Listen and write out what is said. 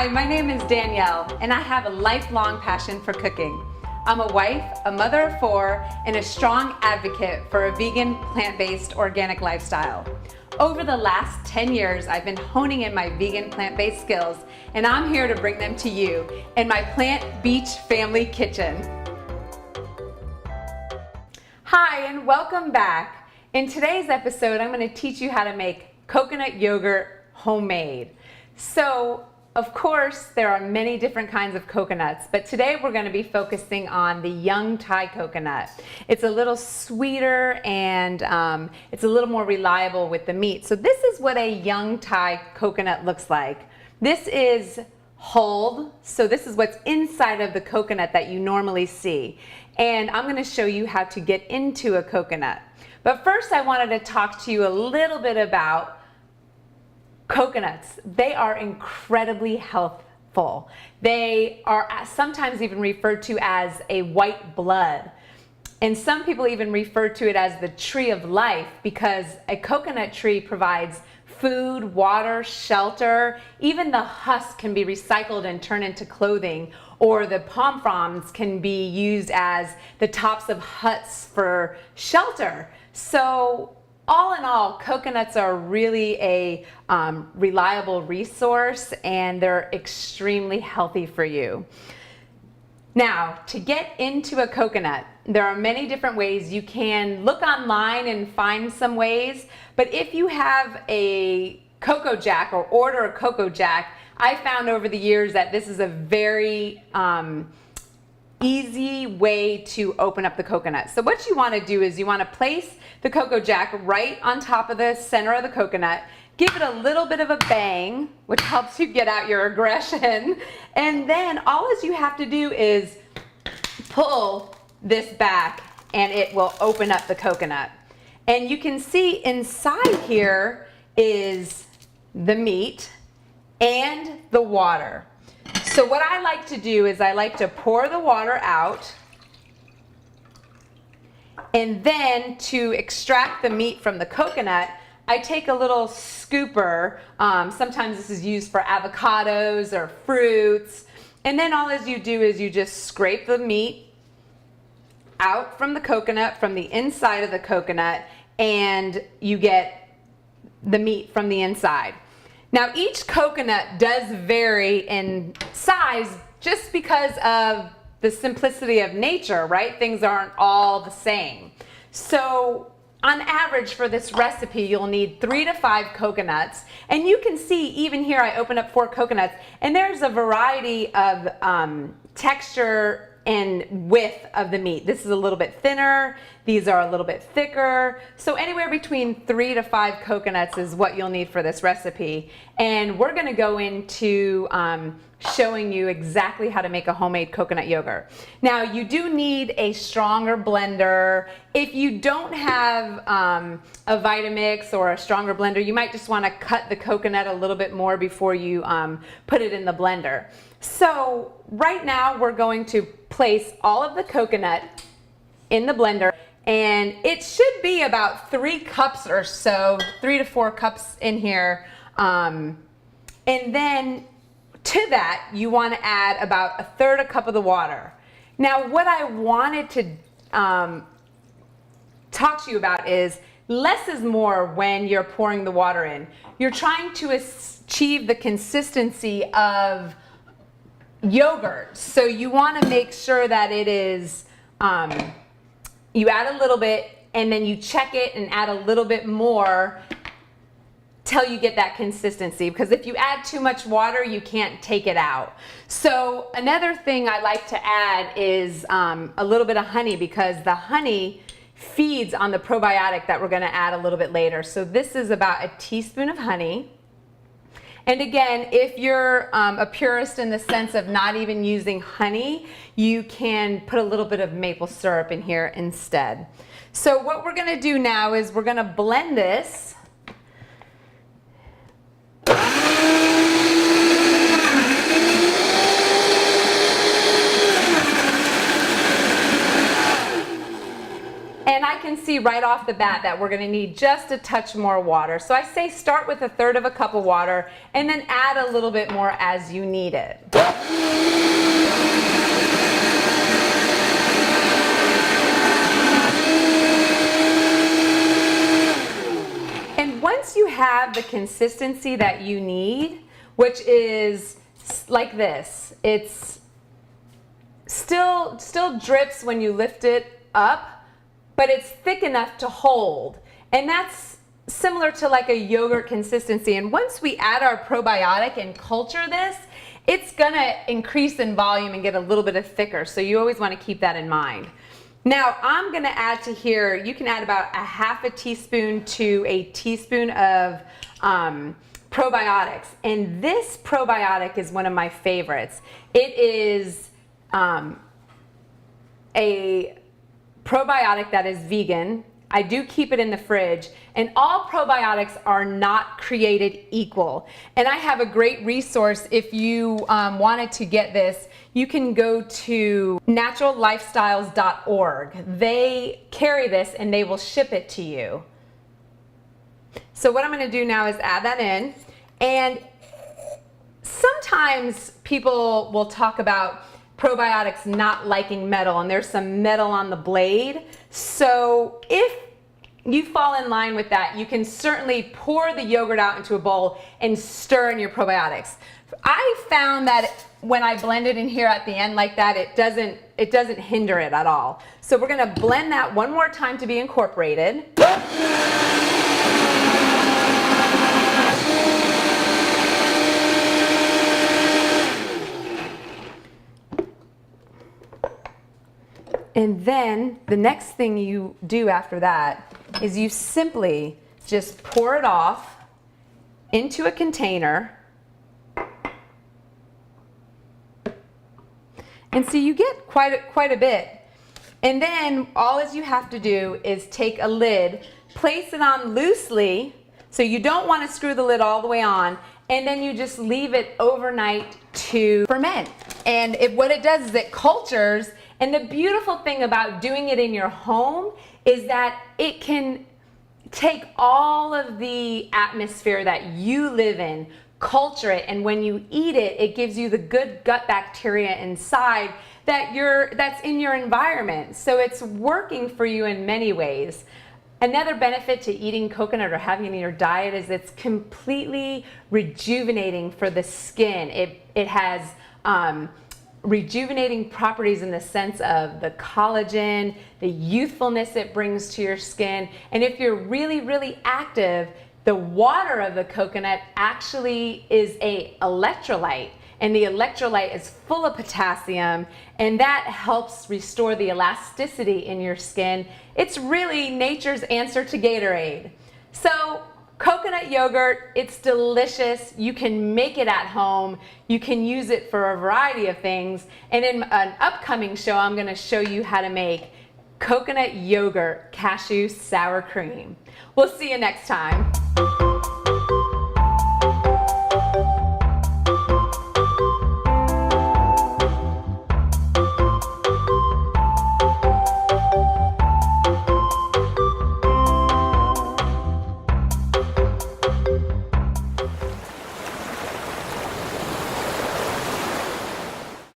Hi, my name is Danielle, and I have a lifelong passion for cooking. I'm a wife, a mother of 4, and a strong advocate for a vegan, plant-based, organic lifestyle. Over the last 10 years, I've been honing in my vegan, plant-based skills, and I'm here to bring them to you in my Plant Beach Family Kitchen. Hi, and welcome back. In today's episode, I'm going to teach you how to make coconut yogurt homemade. So, of course, there are many different kinds of coconuts, but today we're going to be focusing on the young Thai coconut. It's a little sweeter and it's a little more reliable with the meat. So this is what a young Thai coconut looks like. This is hulled, so this is what's inside of the coconut that you normally see. And I'm going to show you how to get into a coconut. But first I wanted to talk to you a little bit about coconuts. They are incredibly healthful. They are sometimes even referred to as a white blood. And some people even refer to it as the tree of life because a coconut tree provides food, water, shelter. Even the husk can be recycled and turned into clothing, or the palm fronds can be used as the tops of huts for shelter. So all in all, coconuts are really a reliable resource, and they're extremely healthy for you. Now, to get into a coconut, there are many different ways. You can look online and find some ways, but if you have a Cocoa Jack or order a Cocoa Jack, I found over the years that this is a very easy way to open up the coconut. So what you want to do is you want to place the Cocoa Jack right on top of the center of the coconut, give it a little bit of a bang, which helps you get out your aggression, and then all you have to do is pull this back and it will open up the coconut. And you can see inside here is the meat and the water. So what I like to do is I like to pour the water out, and then to extract the meat from the coconut, I take a little scooper. Sometimes this is used for avocados or fruits. And then all you do is you just scrape the meat out from the coconut, from the inside of the coconut, and you get the meat from the inside. Now, each coconut does vary in size just because of the simplicity of nature, right? Things aren't all the same. So on average for this recipe, you'll need 3 to 5 coconuts. And you can see even here, I opened up 4 coconuts, and there's a variety of texture and width of the meat. This is a little bit thinner. These are a little bit thicker. So anywhere between 3 to 5 coconuts is what you'll need for this recipe. And we're going to go into showing you exactly how to make a homemade coconut yogurt. Now, you do need a stronger blender. If you don't have a Vitamix or a stronger blender, you might just want to cut the coconut a little bit more before you put it in the blender. So right now we're going to place all of the coconut in the blender, and it should be about 3 cups or so, 3 to 4 cups in here. And then to that, you want to add about 1/3 cup of the water. Now, what I wanted to talk to you about is less is more when you're pouring the water in. You're trying to achieve the consistency of yogurt. So you want to make sure that it is, you add a little bit and then you check it and add a little bit more till you get that consistency, because if you add too much water, you can't take it out. So another thing I like to add is a little bit of honey, because the honey feeds on the probiotic that we're going to add a little bit later. So this is about 1 teaspoon of honey. And again, if you're a purist in the sense of not even using honey, you can put a little bit of maple syrup in here instead. So what we're going to do now is we're going to blend this. And I can see right off the bat that we're going to need just a touch more water. So I say start with 1/3 of a cup of water and then add a little bit more as you need it. And once you have the consistency that you need, which is like this, it's still drips when you lift it up, but it's thick enough to hold. And that's similar to like a yogurt consistency. And once we add our probiotic and culture this, it's gonna increase in volume and get a little bit thicker. So you always wanna keep that in mind. Now I'm gonna add to here, you can add about 1/2 teaspoon to a teaspoon of probiotics. And this probiotic is one of my favorites. It is a probiotic that is vegan. I do keep it in the fridge, and all probiotics are not created equal. And I have a great resource if you wanted to get this. You can go to naturallifestyles.org. They carry this and they will ship it to you. So what I'm going to do now is add that in. And sometimes people will talk about probiotics not liking metal, and there's some metal on the blade. So if you fall in line with that, you can certainly pour the yogurt out into a bowl and stir in your probiotics. I found that when I blend it in here at the end like that, it doesn't hinder it at all. So we're gonna blend that one more time to be incorporated. And then the next thing you do after that is you simply just pour it off into a container. And so you get quite a bit. And then all you have to do is take a lid, place it on loosely, so you don't want to screw the lid all the way on, and then you just leave it overnight to ferment. And what it does is it cultures. And the beautiful thing about doing it in your home is that it can take all of the atmosphere that you live in, culture it, and when you eat it, it gives you the good gut bacteria inside that's in your environment. So it's working for you in many ways. Another benefit to eating coconut or having it in your diet is it's completely rejuvenating for the skin. It has rejuvenating properties in the sense of the collagen, the youthfulness it brings to your skin. And if you're really active, the water of the coconut actually is an electrolyte, and the electrolyte is full of potassium, and that helps restore the elasticity in your skin. It's really nature's answer to Gatorade. So coconut yogurt, it's delicious. You can make it at home. You can use it for a variety of things. And in an upcoming show, I'm going to show you how to make coconut yogurt cashew sour cream. We'll see you next time.